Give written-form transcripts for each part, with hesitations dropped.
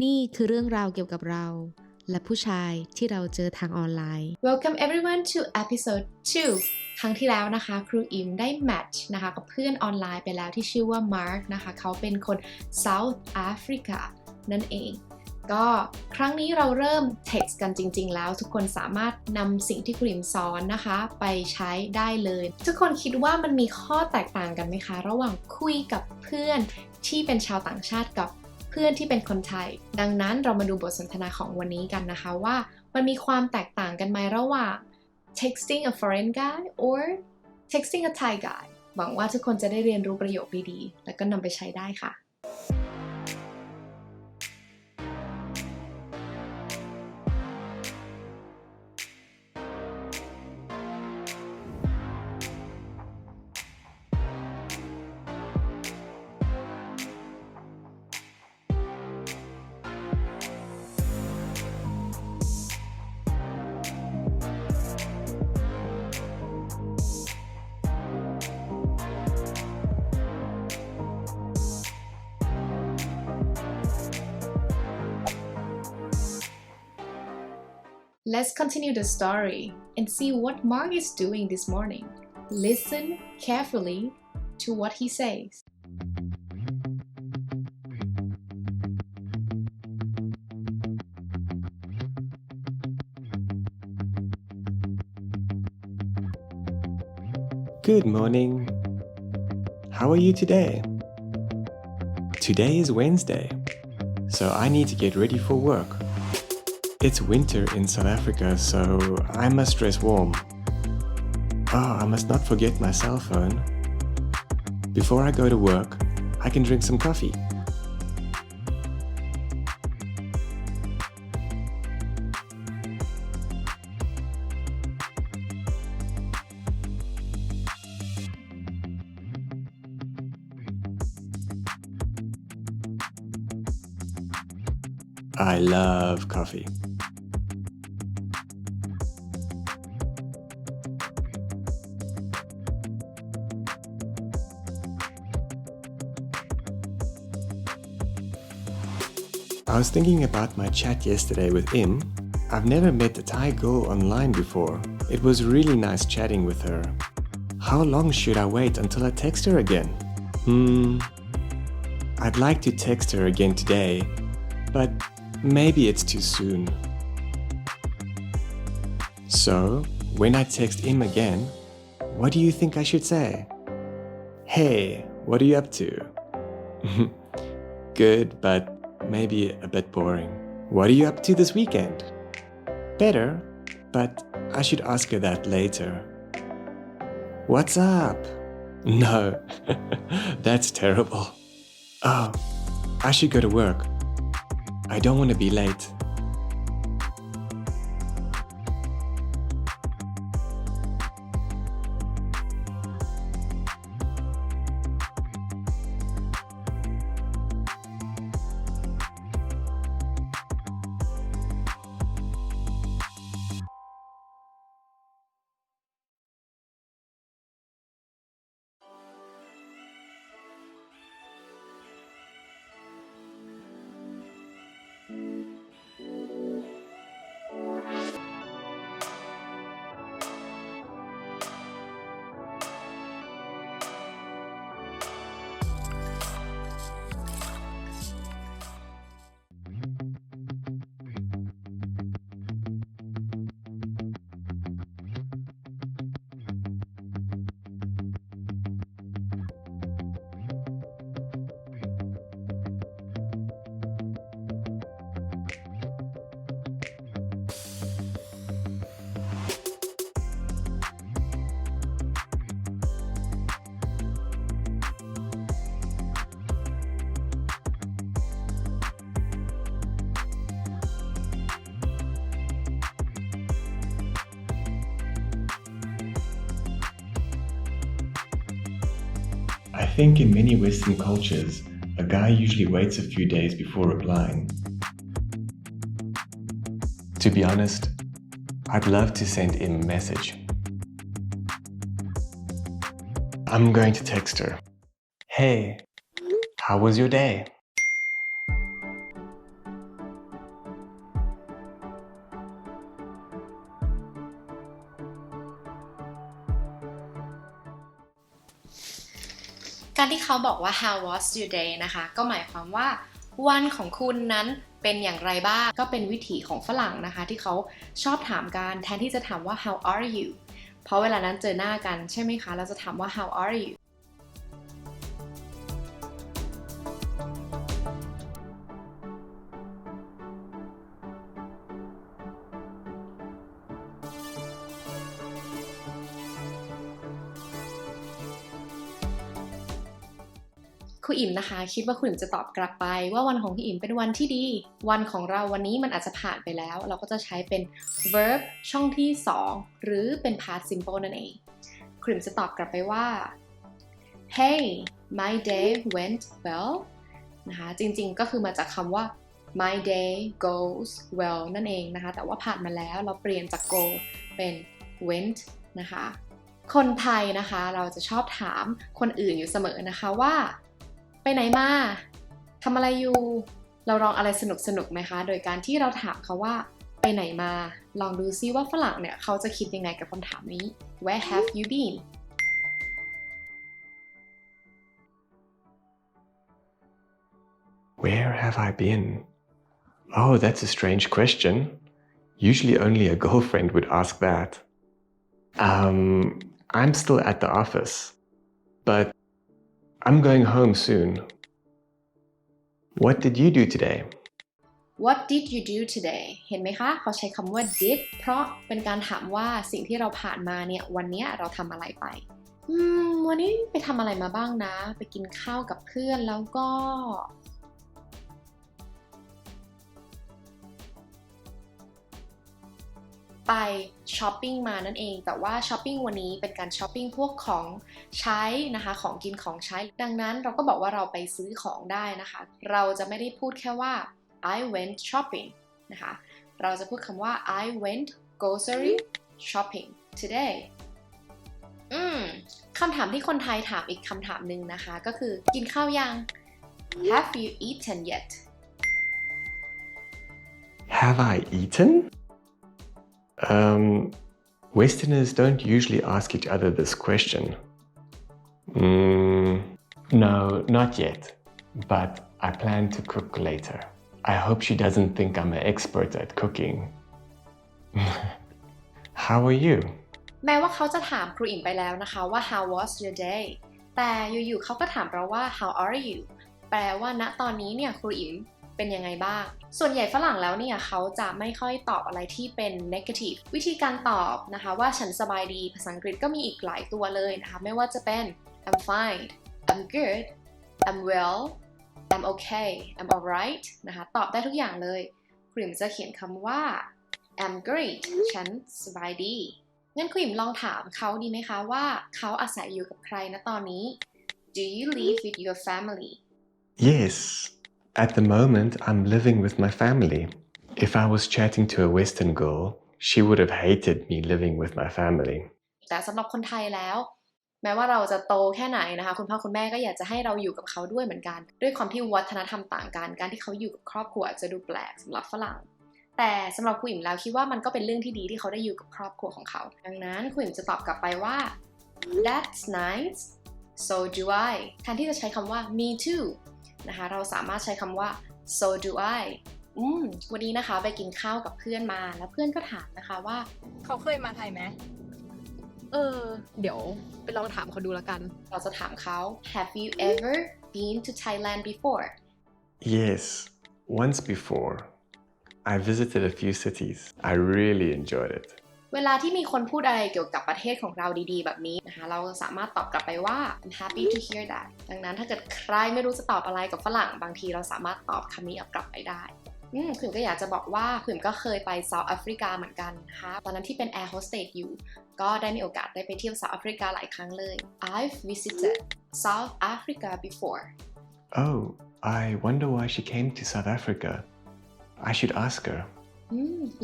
นี่คือเรื่องราวเกี่ยวกับเราและผู้ชายที่เราเจอทางออนไลน์ Welcome everyone to episode 2 ครั้งที่แล้วนะคะครูอิมได้แมทช์นะคะกับเพื่อนออนไลน์ไปแล้วที่ชื่อว่ามาร์คนะคะเขาเป็นคน South Africa นั่นเองก็ครั้งนี้เราเริ่ม text กันจริงๆแล้วทุกคนสามารถนำสิ่งที่ครูอิมสอนนะคะไปใช้ได้เลยทุกคนคิดว่ามันมีข้อแตกต่างกันไหมคะระหว่างคุยกับเพื่อนที่เป็นชาวต่างชาติกับเพื่อนที่เป็นคนไทยดังนั้นเรามาดูบทสนทนาของวันนี้กันนะคะว่ามันมีความแตกต่างกันไหมระหว่าง texting a foreign guy or texting a Thai guy หวังว่าทุกคนจะได้เรียนรู้ประโยคดีๆและก็นำไปใช้ได้ค่ะLet's continue the story and see what Mark is doing this morning. Listen carefully to what he says. Good morning. How are you today? Today is Wednesday, so I need to get ready for work.It's winter in South Africa, so I must dress warm. Oh, I must not forget my cell phone. Before I go to work, I can drink some coffee. I love coffee.I was thinking about my chat yesterday with Im. I've never met a Thai girl online before. It was really nice chatting with her. How long should I wait until I text her again? I'd like to text her again today, but maybe it's too soon. So, when I text Im again, what do you think I should say? Hey, what are you up to? Good, but maybe a bit boring. What are you up to this weekend? Better, but I should ask her that later. What's up? No, that's terrible. Oh, I should go to work. I don't want to be late.I think in many Western cultures, a guy usually waits a few days before replying. To be honest, I'd love to send him a message. I'm going to text her. Hey, how was your day? การที่เขาบอกว่า how was your day นะคะก็หมายความว่าวันของคุณนั้นเป็นอย่างไรบ้างก็เป็นวิถีของฝรั่งนะคะที่เขาชอบถามกันแทนที่จะถามว่า how are you เพราะเวลานั้นเจอหน้ากันใช่ไหมคะเราจะถามว่า how are youครูอิ่มนะคะคิดว่าครูอิ่มจะตอบกลับไปว่าวันของครูอิ่มเป็นวันที่ดีวันของเราวันนี้มันอาจจะผ่านไปแล้วเราก็จะใช้เป็น verb ช่องที่2หรือเป็น past simple นั่นเองครูอิ่มจะตอบกลับไปว่า Hey my day went well นะคะจริงๆก็คือมาจากคำว่า my day goes well นั่นเองนะคะแต่ว่าผ่านมาแล้วเราเปลี่ยนจาก go เป็น went นะคะคนไทยนะคะเราจะชอบถามคนอื่นอยู่เสมอนะคะว่าไปไหนมาทำอะไรอยู่เราลองอะไรสนุกไหมคะโดยการที่เราถามเขาว่าไปไหนมาลองดูซิว่าฝรั่งเนี่ยเขาจะคิดยังไงกับคำถามนี้ Where have you been Where have I been? Oh, that's a strange question. Usually only a girlfriend would ask that. I'm still at the office, but I'm going home soon. What did you do today? What did you do today เห็นไหมคะเขาใช้คำว่า did เพราะเป็นการถามว่าสิ่งที่เราผ่านมาเนี่ยวันนี้เราทำอะไรไปวันนี้ไปทำอะไรมาบ้างนะไปกินข้าวกับเพื่อนแล้วก็ไปช้อปปิ้งมานั่นเองแต่ว่าช้อปปิ้งวันนี้เป็นการช้อปปิ้งพวกของใช้นะคะของกินของใช้ดังนั้นเราก็บอกว่าเราไปซื้อของได้นะคะเราจะไม่ได้พูดแค่ว่า I went shopping นะคะเราจะพูดคำว่า I went grocery shopping today คำถามที่คนไทยถามอีกคำถามหนึ่งนะคะก็คือกินข้าวยัง Have you eaten yet Have I eaten?Westerners don't usually ask each other this question. No, not yet. But I plan to cook later. I hope she doesn't think I'm an expert at cooking. How are you? แม้ว่าเขาจะถามครูอิ่มไปแล้วนะคะว่า How was your day แต่อยู่ๆเขาก็ถามเราว่า How are you แปลว่าณตอนนี้เนี่ยครูอิ่มเป็นยังไงบ้างส่วนใหญ่ฝรั่งแล้วเนี่ยเขาจะไม่ค่อยตอบอะไรที่เป็น negative วิธีการตอบนะคะว่าฉันสบายดีภาษาอังกฤษก็มีอีกหลายตัวเลยนะคะไม่ว่าจะเป็น I'm fine I'm good I'm well I'm okay I'm alright นะคะตอบได้ทุกอย่างเลยครูอิ่มจะเขียนคำว่า I'm great ฉันสบายดีงั้นครูอิ่มลองถามเขาดีไหมคะว่าเขาอาศัยอยู่กับใครณตอนนี้ Do you live with your family? Yes.At the moment, I'm living with my family. If I was chatting to a Western girl, she would have hated me living with my family. แต่สำหรับคนไทยแล้วแม้ว่าเราจะโตแค่ไหนนะคะคุณพ่อคุณแม่ก็อยากจะให้เราอยู่กับเขาด้วยเหมือนกันด้วยความที่วัฒนธรรมต่างกันการที่เขาอยู่กับครอบครัวอาจจะดูแปลกสำหรับฝรั่งแต่สำหรับครูอิ่มแล้วคิดว่ามันก็เป็นเรื่องที่ดีที่เขาได้อยู่กับครอบครัวของเขาดังนั้นครูอิ่มจะตอบกลับไปว่า That's nice so do I แทนที่จะใช้คำว่า me tooนะคะเราสามารถใช้คำว่า so do I วันนี้นะคะไปกินข้าวกับเพื่อนมาแล้วเพื่อนก็ถามนะคะว่าเขาเคยมาไทยไหมเดี๋ยวไปลองถามเขาดูแล้วกันเราจะถามเขา Have you ever been to Thailand before? Yes, once before. I visited a few cities. I really enjoyed it. เวลาที่มีคนพูดอะไรเกี่ยวกับประเทศของเราดีๆแบบนี้นะคะเราสามารถตอบกลับไปว่า I'm happy to hear that ดังนั้นถ้าเกิดใครไม่รู้จะตอบอะไรกับฝรั่งบางทีเราสามารถตอบคำนี้กลับไปได้คุณก็อยากจะบอกว่าคุณก็เคยไปเซาท์แอฟริกาเหมือนกันนะคะตอนนั้นที่เป็นแอร์โฮสเตสอยู่ก็ได้มีโอกาสได้ไปเที่ยวเซาท์แอฟริกาหลายครั้งเลย I've visited South Africa before Oh, I wonder why she came to South Africa. I should ask her.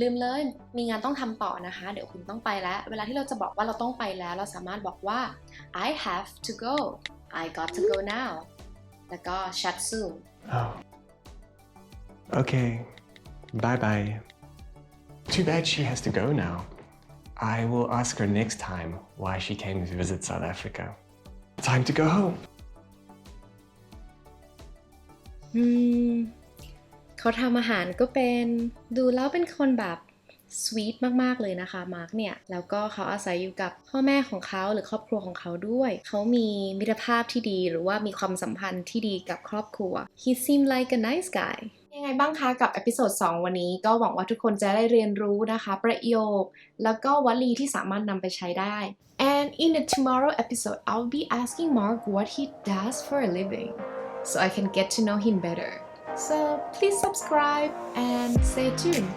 ลืมเลยมีงานต้องทำต่อนะคะเดี๋ยวคุณต้องไปแล้วเวลาที่เราจะบอกว่าเราต้องไปแล้วเราสามารถบอกว่า I have to go I got to go now แล้วก็ chat soon Oh Okay bye bye Too bad she has to go now I will ask her next time why she came to visit South Africa Time to go home เขาทำอาหารก็เป็นดูแล้วเป็นคนแบบสวีทมากๆเลยนะคะมาร์กเนี่ยแล้วก็เขาอาศัยอยู่กับพ่อแม่ของเขาหรือครอบครัวของเขาด้วยเขามีมิตรภาพที่ดีหรือว่ามีความสัมพันธ์ที่ดีกับครอบครัว He seemed like a nice guy ยังไงบ้างคะกับเอพิโซด2วันนี้ก็หวังว่าทุกคนจะได้เรียนรู้นะคะประโยคแล้วก็วลีที่สามารถนำไปใช้ได้ And in the tomorrow episode I'll be asking Mark what he does for a living so I can get to know him better. So please subscribe and stay tuned.